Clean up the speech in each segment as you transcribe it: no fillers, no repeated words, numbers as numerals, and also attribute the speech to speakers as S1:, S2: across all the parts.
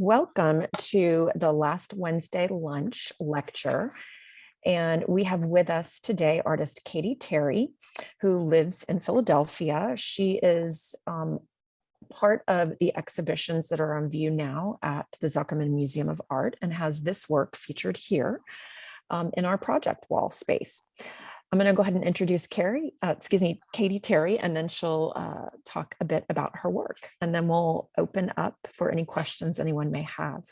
S1: Welcome to the last Wednesday lunch lecture. And we have with us today artist Kayte Terry, who lives in Philadelphia. She is part of the exhibitions that are on view now at the Zuckerman Museum of Art and has this work featured here in our project wall space. I'm going to go ahead and introduce Kayte Terry, and then she'll talk a bit about her work, and then we'll open up for any questions anyone may have.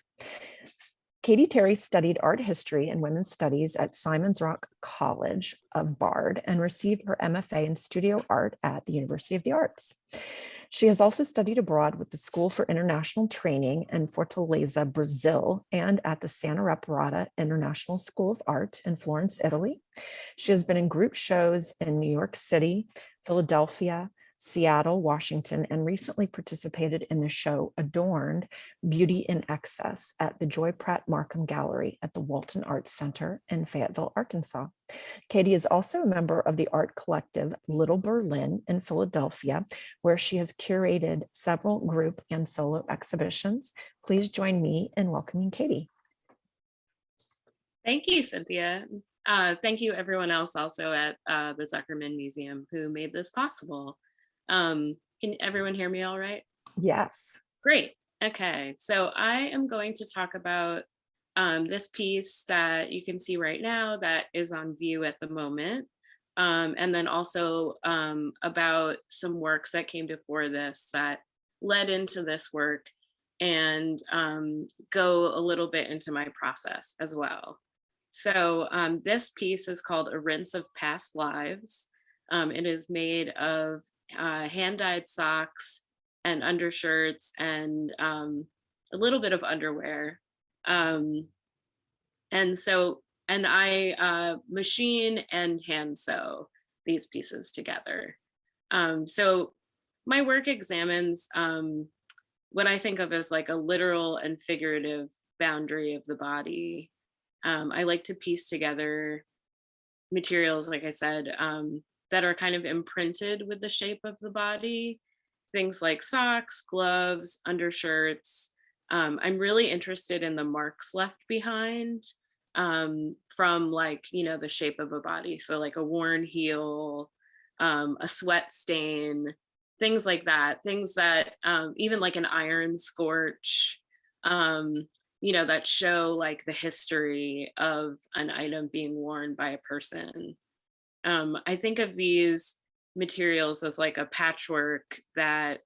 S1: Kayte Terry studied art history and women's studies at Simon's Rock College of Bard and received her MFA in studio art at the University of the Arts. She has also studied abroad with the School for International Training in Fortaleza, Brazil, and at the Santa Reparata International School of Art in Florence, Italy. She has been in group shows in New York City, Philadelphia, Seattle, Washington, and recently participated in the show Adorned, Beauty in Excess at the Joy Pratt Markham Gallery at the Walton Arts Center in Fayetteville, Arkansas. Kayte is also a member of the art collective Little Berlin in Philadelphia, where she has curated several group and solo exhibitions. Please join me in welcoming Kayte.
S2: Thank you, Cynthia. Thank you everyone else also at the Zuckerman Museum who made this possible. Can everyone hear me all right?
S1: Yes.
S2: Great. Okay, so I am going to talk about this piece that you can see right now that is on view at the moment, and then also about some works that came before this that led into this work, and go a little bit into my process as well. So this piece is called A Rinse of Past Lives. It is made of hand-dyed socks and undershirts and a little bit of underwear. And I machine and hand sew these pieces together. So my work examines what I think of as like a literal and figurative boundary of the body. I like to piece together materials, like I said, that are kind of imprinted with the shape of the body. Things like socks, gloves, undershirts. I'm really interested in the marks left behind from the shape of a body. So like a worn heel, a sweat stain, things like that. Things that even like an iron scorch, that show like the history of an item being worn by a person. I think of these materials as like a patchwork that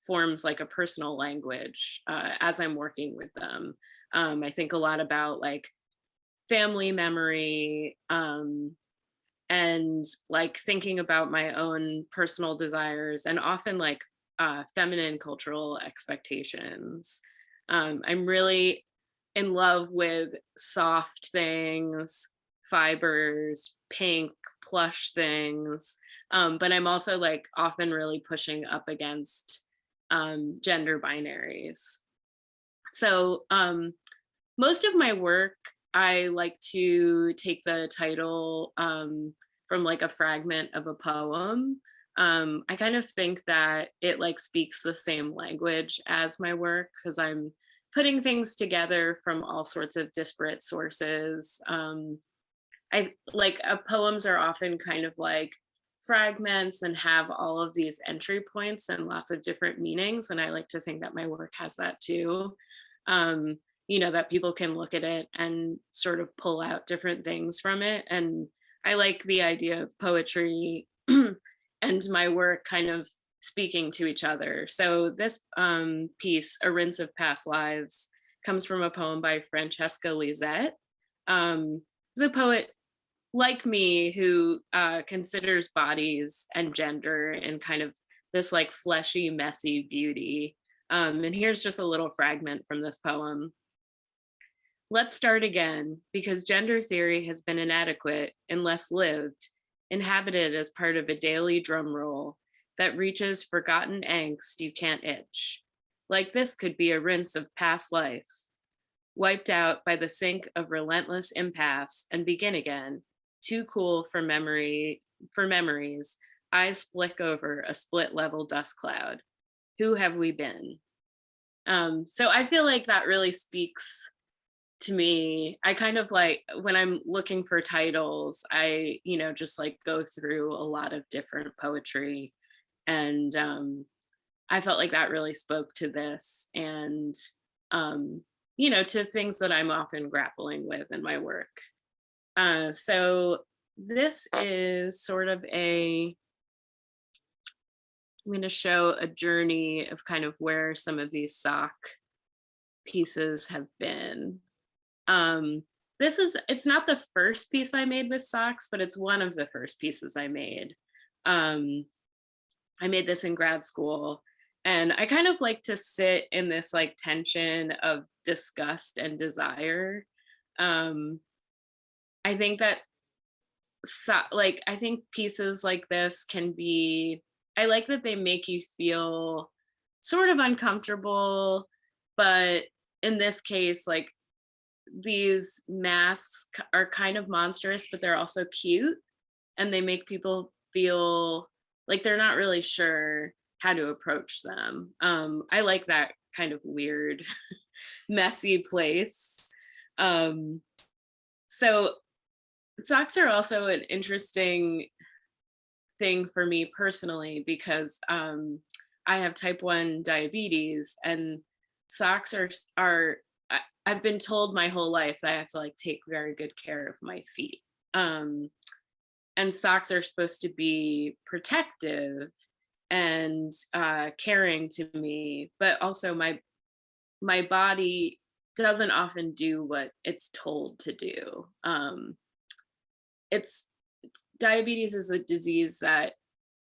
S2: forms like a personal language as I'm working with them. I think a lot about like family memory and like thinking about my own personal desires and often like feminine cultural expectations. I'm really in love with soft things, fibers, pink, plush things. But I'm also like often really pushing up against gender binaries. So most of my work, I like to take the title from like a fragment of a poem. I kind of think that it like speaks the same language as my work because I'm putting things together from all sorts of disparate sources. Poems are often kind of like fragments and have all of these entry points and lots of different meanings. And I like to think that my work has that too. That people can look at it and sort of pull out different things from it. And I like the idea of poetry and my work kind of speaking to each other. So this piece, A Rinse of Past Lives, comes from a poem by Francesca Lizette. Who's a poet like me who considers bodies and gender in kind of this like fleshy, messy beauty. And here's just a little fragment from this poem. Let's start again, because gender theory has been inadequate and less lived, inhabited as part of a daily drum roll that reaches forgotten angst you can't itch. Like this could be a rinse of past life, wiped out by the sink of relentless impasse and begin again, too cool for memories, eyes flick over a split level dust cloud. Who have we been? So I feel like that really speaks to me. I kind of like when I'm looking for titles, I, just like go through a lot of different poetry. And I felt like that really spoke to this and, um, to things that I'm often grappling with in my work. So this is sort of I'm going to show a journey of kind of where some of these sock pieces have been. Um, it's not the first piece I made with socks, but it's one of the first pieces I made. Um, I made this in grad school, and I kind of like to sit in this like tension of disgust and desire. Um, I think that I think pieces like this can be, I like that they make you feel sort of uncomfortable, but in this case, like these masks are kind of monstrous, but they're also cute, and they make people feel like they're not really sure how to approach them. I like that kind of weird, messy place. Um, so socks are also an interesting thing for me personally because I have type 1 diabetes, and socks I've been told my whole life that I have to like take very good care of my feet. Um, and socks are supposed to be protective and caring to me, but also my body doesn't often do what it's told to do. It's Diabetes is a disease that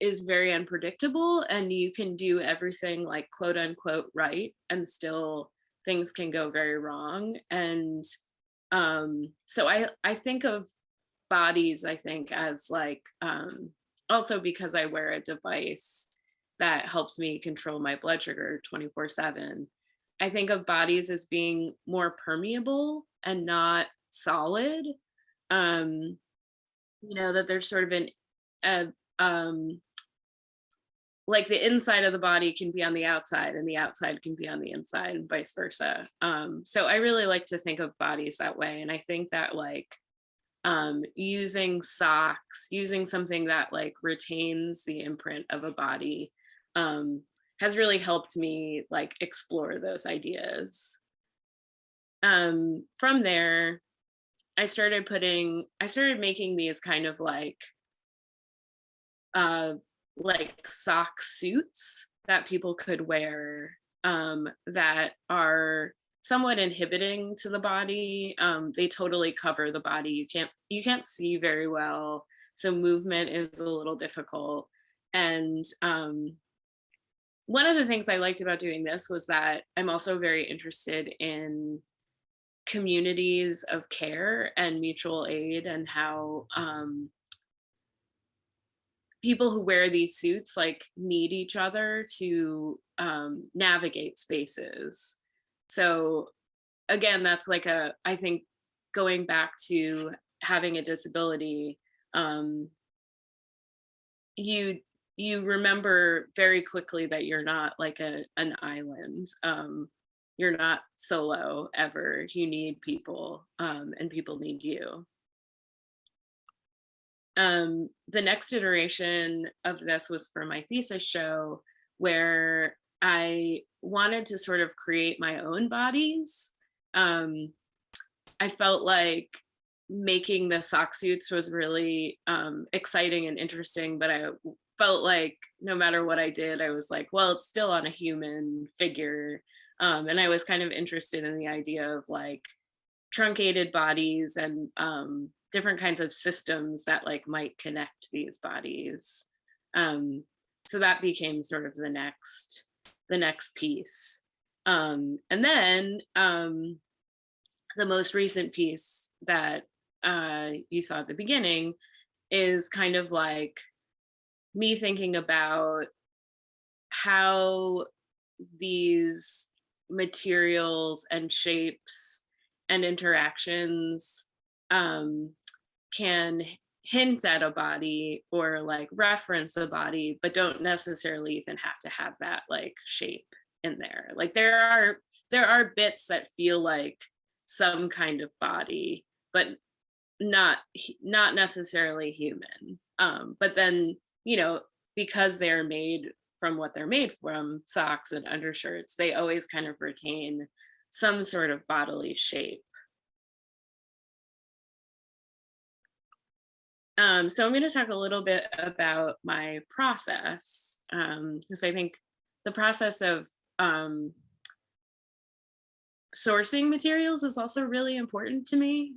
S2: is very unpredictable, and you can do everything like quote unquote right, and still things can go very wrong. And so I think of bodies, I think, as like also because I wear a device that helps me control my blood sugar 24/7. I think of bodies as being more permeable and not solid. um that there's sort of a like the inside of the body can be on the outside and the outside can be on the inside and vice versa. So I really like to think of bodies that way. And I think that like using socks, using something that like retains the imprint of a body, um, has really helped me like explore those ideas. From there, I started making these kind of uh, like sock suits that people could wear, that are somewhat inhibiting to the body. They totally cover the body. You can't see very well, so movement is a little difficult. And one of the things I liked about doing this was that I'm also very interested in communities of care and mutual aid, and how people who wear these suits like need each other to navigate spaces. So again, that's like I think going back to having a disability, um, you you remember very quickly that you're not like an island. You're not solo ever. You need people, and people need you. The next iteration of this was for my thesis show, where I wanted to sort of create my own bodies. Um, I felt like making the sock suits was really exciting and interesting, but I felt like no matter what I did, I was like, well, it's still on a human figure. And I was kind of interested in the idea of like truncated bodies and different kinds of systems that like might connect these bodies. Um, so that became sort of the next piece. And then the most recent piece that you saw at the beginning is kind of like me thinking about how these materials and shapes and interactions um, can hint at a body or like reference a body, but don't necessarily even have to have that like shape in there. Like there are bits that feel like some kind of body, but not necessarily human. But then, because they're made from what they're made from, socks and undershirts, they always kind of retain some sort of bodily shape. So I'm going to talk a little bit about my process, because I think the process of sourcing materials is also really important to me.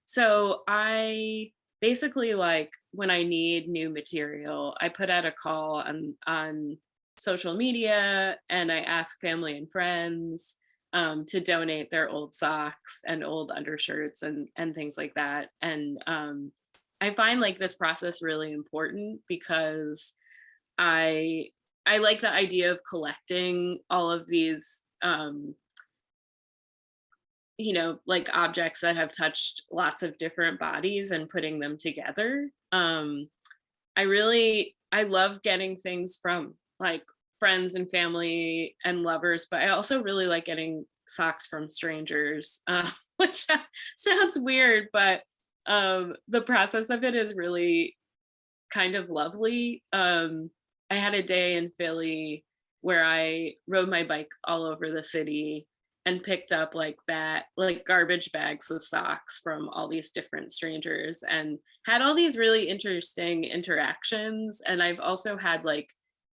S2: So I basically, like, when I need new material, I put out a call on social media, and I ask family and friends to donate their old socks and old undershirts and things like that. And I find like this process really important because I I like the idea of collecting all of these like objects that have touched lots of different bodies and putting them together. I love getting things from like friends and family and lovers, but I also really like getting socks from strangers, which sounds weird, but the process of it is really kind of lovely. I had a day in Philly where I rode my bike all over the city and picked up like garbage bags of socks from all these different strangers and had all these really interesting interactions. And I've also had like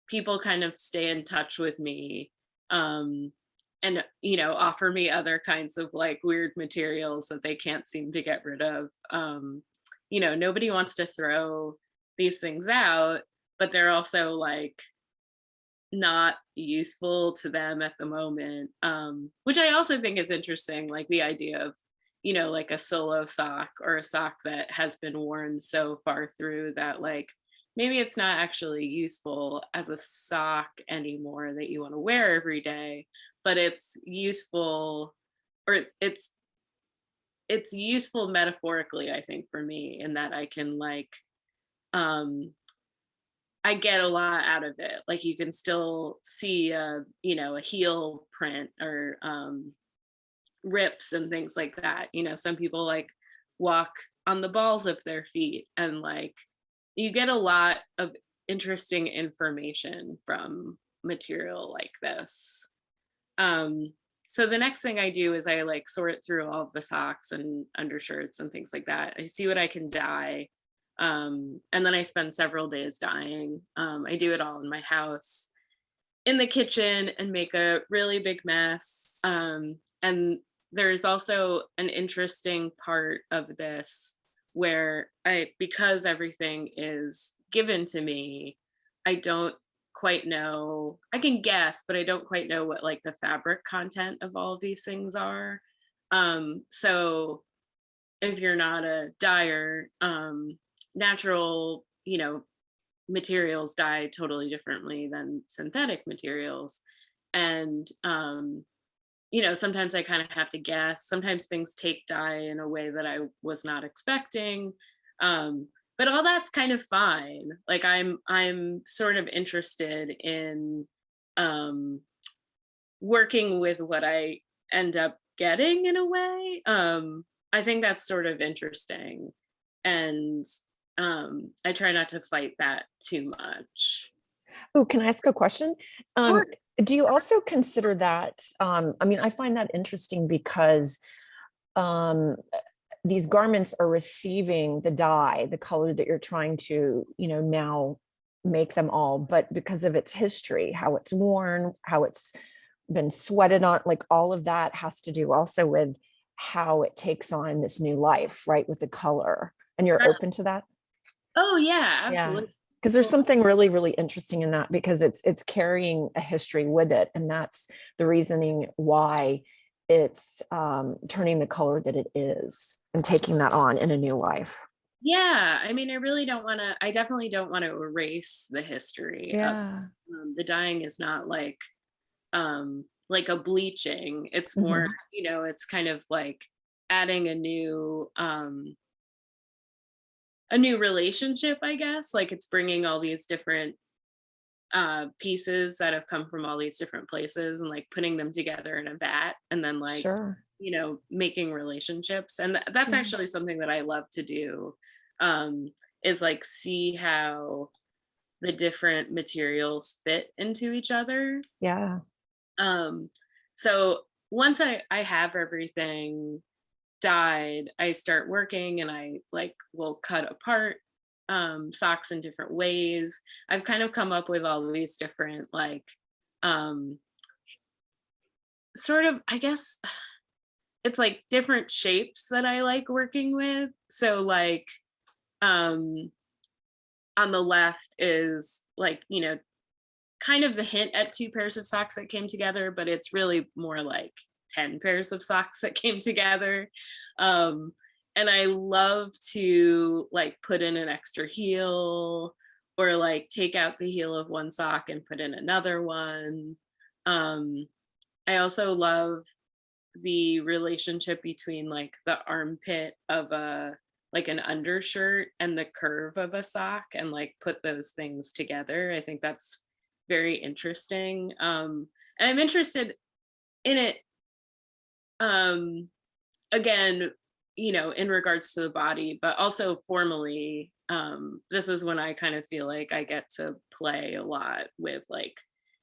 S2: people kind of stay in touch with me, and offer me other kinds of like weird materials that they can't seem to get rid of. Nobody wants to throw these things out, but they're also like not useful to them at the moment, which I also think is interesting, like the idea of like a solo sock or a sock that has been worn so far through that like maybe it's not actually useful as a sock anymore that you want to wear every day, but it's useful, or it's useful metaphorically, I think, for me, in that I can like I get a lot out of it. Like you can still see a heel print or rips and things like that. Some people like walk on the balls of their feet, and like you get a lot of interesting information from material like this. So the next thing I do is I like sort through all of the socks and undershirts and things like that. I see what I can dye. And then I spend several days dyeing. I do it all in my house, in the kitchen, and make a really big mess. And there's also an interesting part of this where because everything is given to me, I don't quite know. I can guess, but I don't quite know what like the fabric content of all of these things are. So if you're not a dyer, natural, materials dye totally differently than synthetic materials. And sometimes I kind of have to guess. Sometimes things take dye in a way that I was not expecting. But all that's kind of fine. Like I'm sort of interested in working with what I end up getting in a way. I think that's sort of interesting. And I try not to fight that too much.
S1: Oh, can I ask a question?
S2: Sure.
S1: Do you also consider that, I mean, I find that interesting because um, these garments are receiving the dye, the color that you're trying to, now make them all, but because of its history, how it's worn, how it's been sweated on, like all of that has to do also with how it takes on this new life, right? With the color. And you're open to that?
S2: Oh yeah,
S1: Yeah.
S2: absolutely.
S1: Because there's something really, really interesting in that, because it's carrying a history with it. And that's the reasoning why it's turning the color that it is and taking that on in a new life.
S2: Yeah, I mean, I definitely don't want to erase the history of
S1: Yeah.
S2: the dyeing is not like a bleaching. It's more,
S1: Mhm.
S2: it's kind of like adding a new relationship, I guess. Like it's bringing all these different pieces that have come from all these different places and like putting them together in a vat and then like,
S1: Sure.
S2: making relationships. And that's
S1: Yeah.
S2: actually something that I love to do, um, is like see how the different materials fit into each other.
S1: Yeah.
S2: Um, so once I have everything dyed, I start working and I like will cut apart socks in different ways. I've kind of come up with all these different like um sort of, I guess it's like different shapes that I like working with. So like um on the left is like, kind of the hint at two pairs of socks that came together, but it's really more like 10 pairs of socks that came together. Um, and I love to like put in an extra heel or like take out the heel of one sock and put in another one. Um, I also love the relationship between like the armpit of a like an undershirt and the curve of a sock and like put those things together. I think that's very interesting. And I'm interested in it um again, in regards to the body, but also formally. This is when I kind of feel like I get to play a lot with like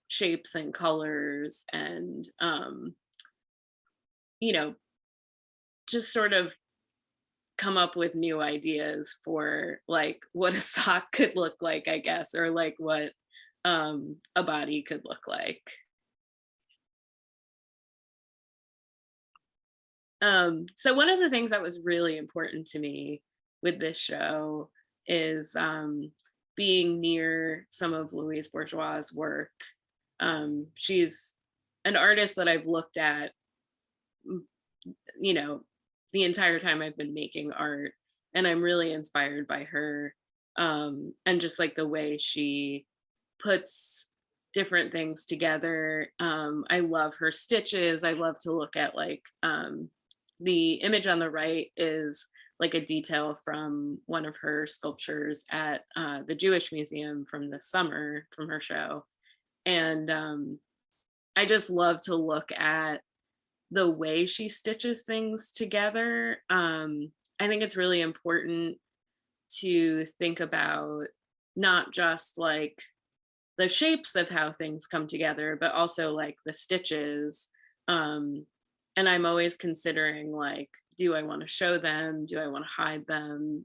S2: shapes and colors and you know, just sort of come up with new ideas for like what a sock could look like, I guess, or like what a body could look like. So one of the things that was really important to me with this show is being near some of Louise Bourgeois' work. She's an artist that I've looked at, mm, you know, the entire time I've been making art, and I'm really inspired by her, and just like the way she puts different things together. I love her stitches. I love to look at like the image on the right is like a detail from one of her sculptures at the Jewish Museum from this summer from her show. And I just love to look at the way she stitches things together. I think it's really important to think about not just like the shapes of how things come together, but also like the stitches. Um, and I'm always considering like, do I want to show them? Do I want to hide them?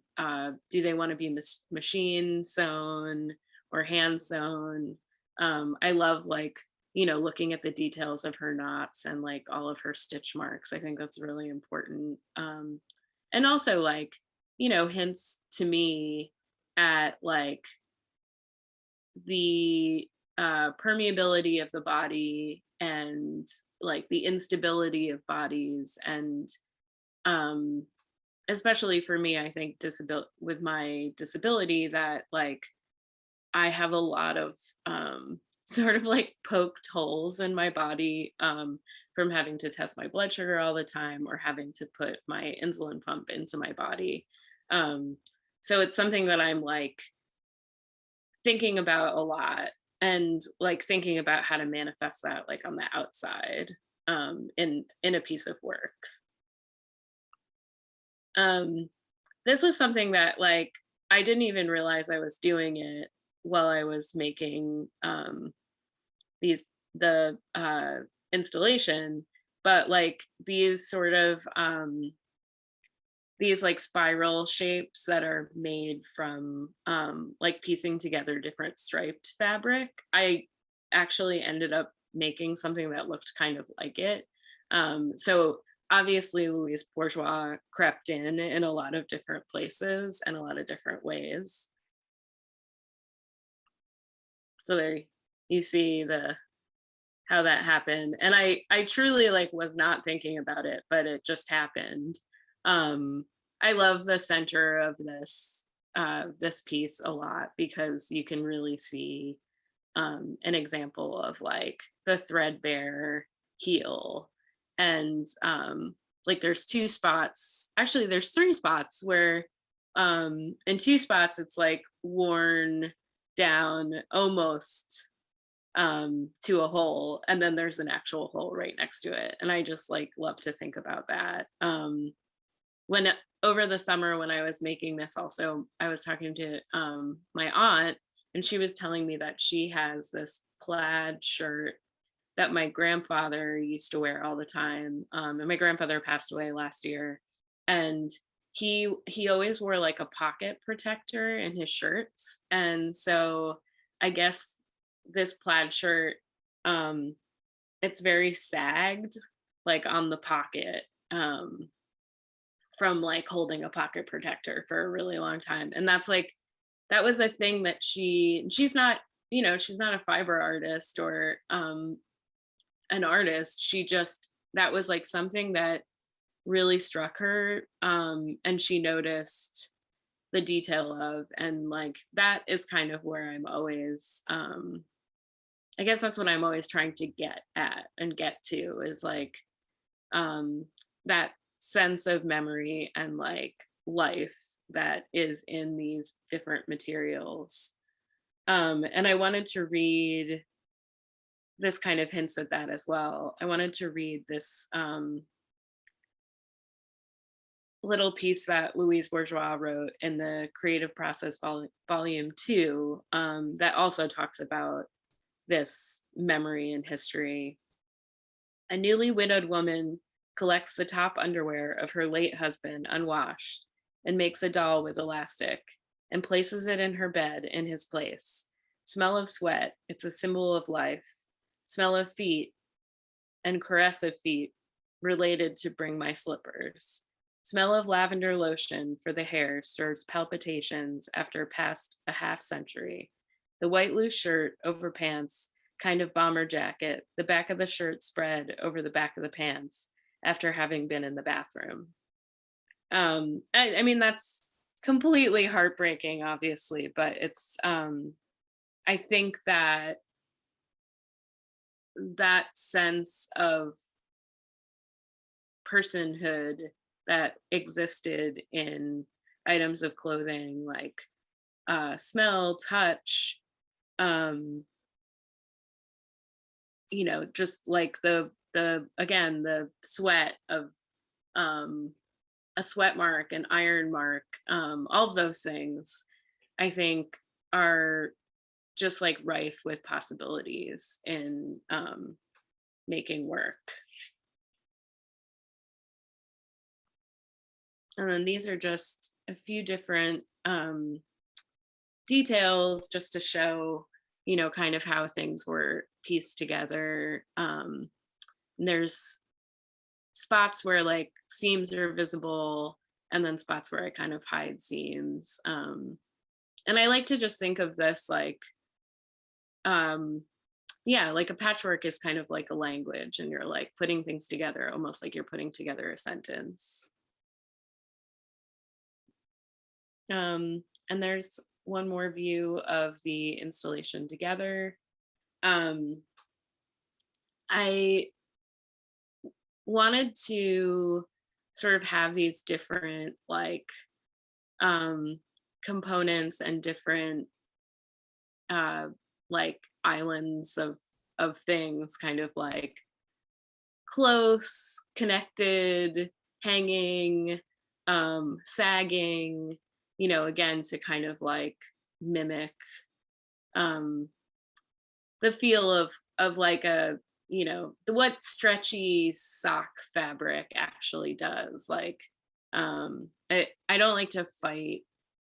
S2: Do they want to be machine sewn or hand sewn? I love like, looking at the details of her knots and like all of her stitch marks. I think that's really important. And also like, hints to me at like the permeability of the body and like the instability of bodies and um especially for me, I think with my disability that like I have a lot of sort of like poked holes in my body from having to test my blood sugar all the time or having to put my insulin pump into my body. um so it's something that I'm like thinking about a lot and like thinking about how to manifest that like on the outside in a piece of work. um this was something that like I didn't even realize I was doing it while I was making these the installation, but like these like spiral shapes that are made from like piecing together different striped fabric. I actually ended up making something that looked kind of like it. So obviously Louise Bourgeois crept in a lot of different places and a lot of different ways. So there you see the how that happened. And I truly like was not thinking about it, but it just happened. I love the center of this piece a lot because you can really see an example of like the threadbare heel. And like there's two spots, actually there's three spots where in two spots it's like worn down almost to a hole, and then there's an actual hole right next to it. And I just like love to think about that. When over the summer when I was making this, also I was talking to my aunt, and she was telling me that she has this plaid shirt that my grandfather used to wear all the time. And my grandfather passed away last year, and he always wore like a pocket protector in his shirts. And so I guess this plaid shirt, um, it's very sagged, like on the pocket, from like holding a pocket protector for a really long time. And that's like that was a thing that she's not, she's not a fiber artist or an artist. She just that was like something that really struck her, and she noticed the detail of, and like that is kind of where I'm always, I guess that's what I'm always trying to get at and get to, is like that sense of memory and like life that is in these different materials. And I wanted to read, this kind of hints at that as well. I wanted to read this little piece that Louise Bourgeois wrote in the Creative Process Volume 2, that also talks about this memory and history. A newly widowed woman collects the top underwear of her late husband unwashed and makes a doll with elastic and places it in her bed in his place. Smell of sweat, it's a symbol of life. Smell of feet and caress of feet related to bring my slippers. Smell of lavender lotion for the hair stirs palpitations after past a half century. The white loose shirt over pants, kind of bomber jacket, the back of the shirt spread over the back of the pants after having been in the bathroom. I mean, that's completely heartbreaking, obviously, but it's, I think that that sense of personhood that existed in items of clothing like smell, touch, just like the again the sweat of a sweat mark, an iron mark, all of those things I think are just like rife with possibilities in making work. And then these are just a few different details just to show, kind of how things were pieced together. And there's spots where like seams are visible, and then spots where I kind of hide seams. And I like to just think of this like, yeah, like a patchwork is kind of like a language, and you're like putting things together almost like you're putting together a sentence. And there's one more view of the installation together. I wanted to sort of have these different like components and different like islands of things, kind of like close, connected, hanging, sagging, again to kind of like mimic the feel of like a, what stretchy sock fabric actually does. Like I don't like to fight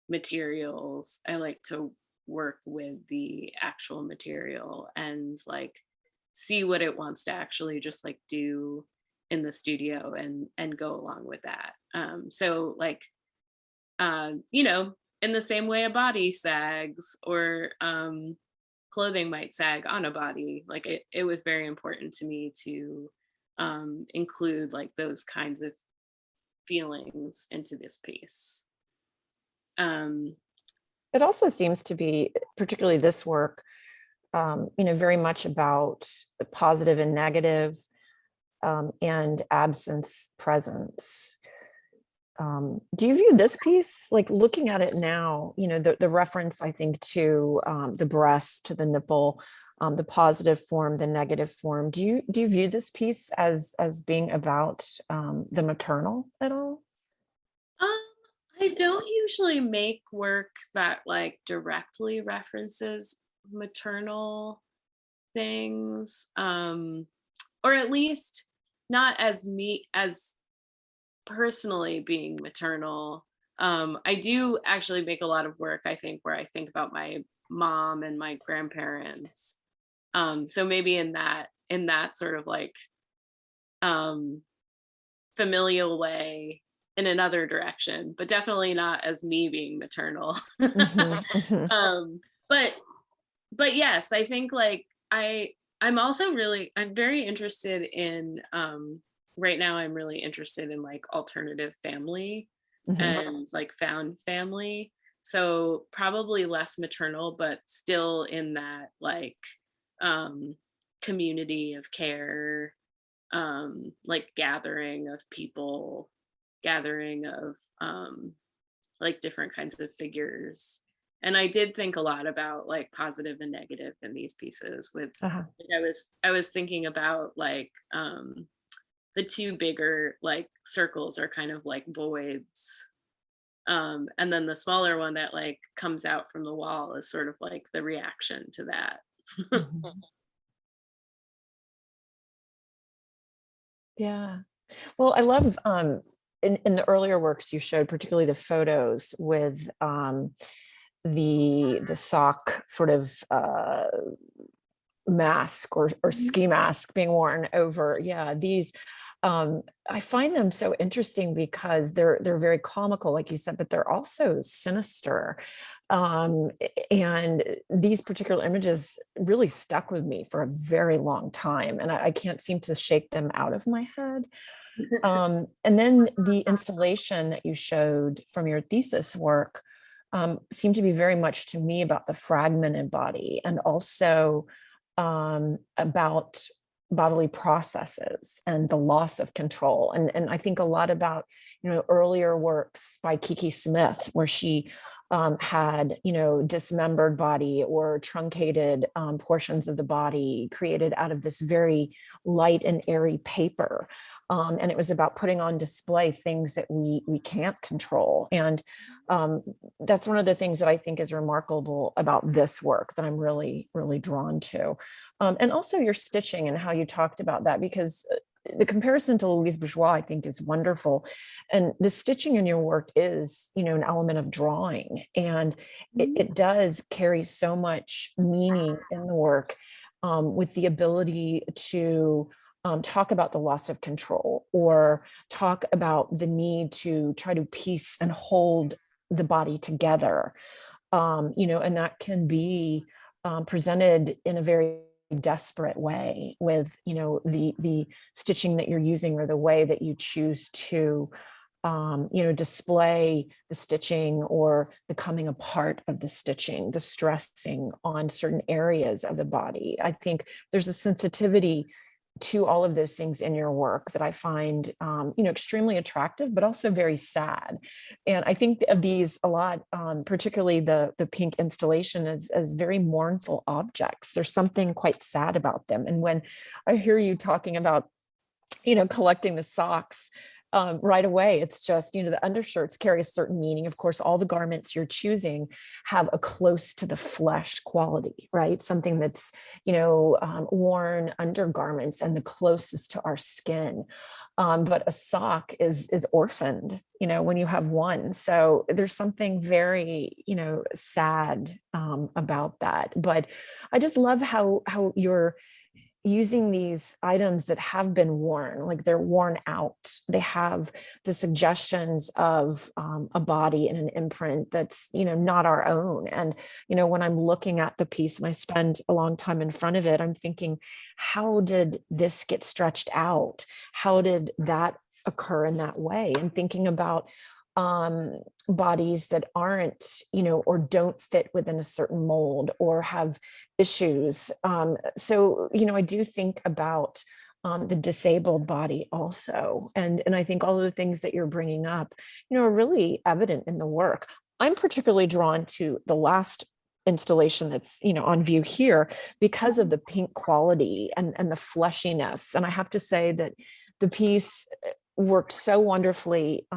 S2: materials. I like to work with the actual material and like see what it wants to actually just like do in the studio and go along with that. So like in the same way a body sags, or clothing might sag on a body, like it was very important to me to include like those kinds of feelings into this piece.
S1: It also seems to be, particularly this work, very much about the positive and negative, and absence, presence. Do you view this piece, like looking at it now, the reference, I think, to the breast, to the nipple, the positive form, the negative form. Do you view this piece as being about the maternal at all?
S2: Um, I don't usually make work that like directly references maternal things, or at least not as me as personally being maternal. I do actually make a lot of work, I think, where I think about my mom and my grandparents. So maybe in that sort of like um familial way in another direction, but definitely not as me being maternal.
S1: Mhm, mhm,
S2: um but but yes, I think like I'm very interested in right now I'm really interested in like alternative family
S1: mhm,
S2: and like found family. So probably less maternal, but still in that like um community of care, like gathering of people, gathering of like different kinds of figures. And I did think a lot about like positive and negative in these pieces with
S1: uh-huh.
S2: like, I was thinking about like the two bigger like circles are kind of like voids. And then the smaller one that like comes out from the wall is sort of like the reaction to that.
S1: Mhm. Yeah. Well, I love in the earlier works you showed, particularly the photos with the sock sort of mask or
S2: Mhm.
S1: ski mask being worn over. Yeah, these I find them so interesting because they're very comical, like you said, but they're also sinister. And these particular images really stuck with me for a very long time, and I can't seem to shake them out of my head. And then the installation that you showed from your thesis work seemed to be very much to me about the fragmented body and also about bodily processes and the loss of control. And I think a lot about, earlier works by Kiki Smith, where she had, dismembered body or truncated portions of the body created out of this very light and airy paper. And it was about putting on display things that we can't control. And that's one of the things that I think is remarkable about this work that I'm really, really drawn to. And also your stitching and how you talked about that, because the comparison to Louise Bourgeois, I think, is wonderful. And the stitching in your work is, an element of drawing. And it does carry so much meaning in the work, with the ability to talk about the loss of control or talk about the need to try to piece and hold the body together. And that can be presented in a very desperate way with, the stitching that you're using or the way that you choose to display the stitching or the coming apart of the stitching, the stressing on certain areas of the body. I think there's a sensitivity to all of those things in your work that I find, extremely attractive, but also very sad. And I think of these a lot, particularly the pink installation, as very mournful objects. There's something quite sad about them. And when I hear you talking about, collecting the socks, right away, it's just, the undershirts carry a certain meaning. Of course, all the garments you're choosing have a close to the flesh quality, right? Something that's, worn undergarments and the closest to our skin. But a sock is orphaned, when you have one. So there's something very, sad about that. But I just love how you're using these items that have been worn, like they're worn out. They have the suggestions of a body and an imprint that's, not our own. And, when I'm looking at the piece and I spend a long time in front of it, I'm thinking, how did this get stretched out? How did that occur in that way? And thinking about bodies that aren't, or don't fit within a certain mold or have issues. So, I do think about the disabled body also. And I think all of the things that you're bringing up, are really evident in the work. I'm particularly drawn to the last installation that's, on view here, because of the pink quality and the fleshiness. And I have to say that the piece worked so wonderfully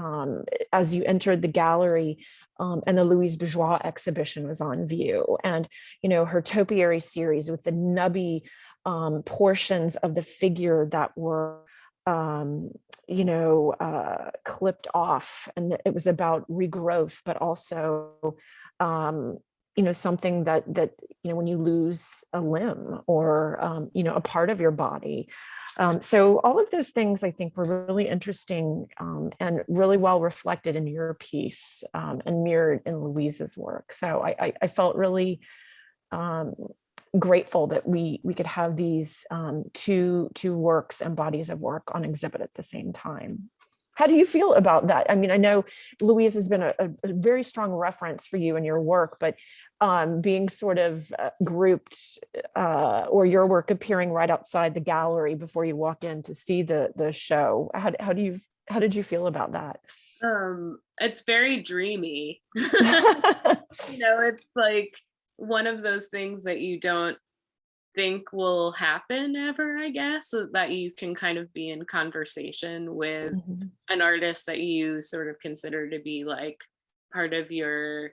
S1: as you entered the gallery, and the Louise Bourgeois exhibition was on view. And, her topiary series with the nubby portions of the figure that were clipped off, and it was about regrowth, but also something that when you lose a limb or a part of your body. So all of those things I think were really interesting, and really well reflected in your piece, and mirrored in Louise's work. So I felt really grateful that we could have these two works and bodies of work on exhibit at the same time. How do you feel about that? I mean, I know Louise has been a very strong reference for you in your work, but being sort of grouped, or your work appearing right outside the gallery before you walk in to see the show, how did you feel about that?
S2: It's very dreamy. It's like one of those things that you don't think will happen ever, I guess, so that you can kind of be in conversation with
S1: Mhm.
S2: an artist that you sort of consider to be like part of your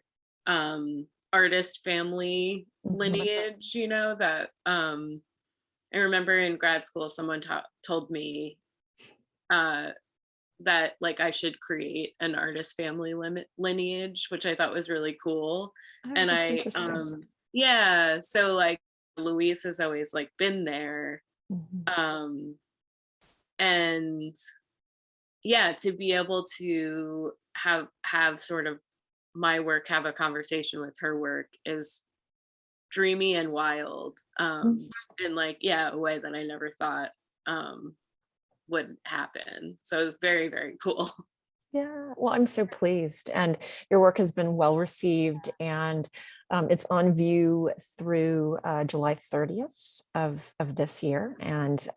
S2: artist family
S1: Mhm.
S2: lineage, that I remember in grad school someone told me uh that like I should create an artist family lineage, which I thought was really cool.
S1: Oh,
S2: And
S1: that's
S2: I
S1: interesting.
S2: yeah, so like Louise has always like been there.
S1: Mhm.
S2: Um and yeah, to be able to have sort of my work have a conversation with her work is dreamy and wild. And like, yeah, a way that I never thought um would happen. So it was very, very cool.
S1: Yeah, well, I'm so pleased. And your work has been well received, and it's on view through July 30th of this year. And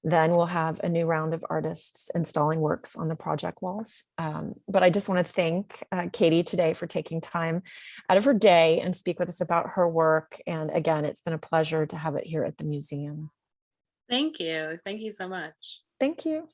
S1: then we'll have a new round of artists installing works on the project walls. But I just want to thank Kayte today for taking time out of her day and speak with us about her work. And again, it's been a pleasure to have it here at the museum.
S2: Thank you. Thank you so much.
S1: Thank you.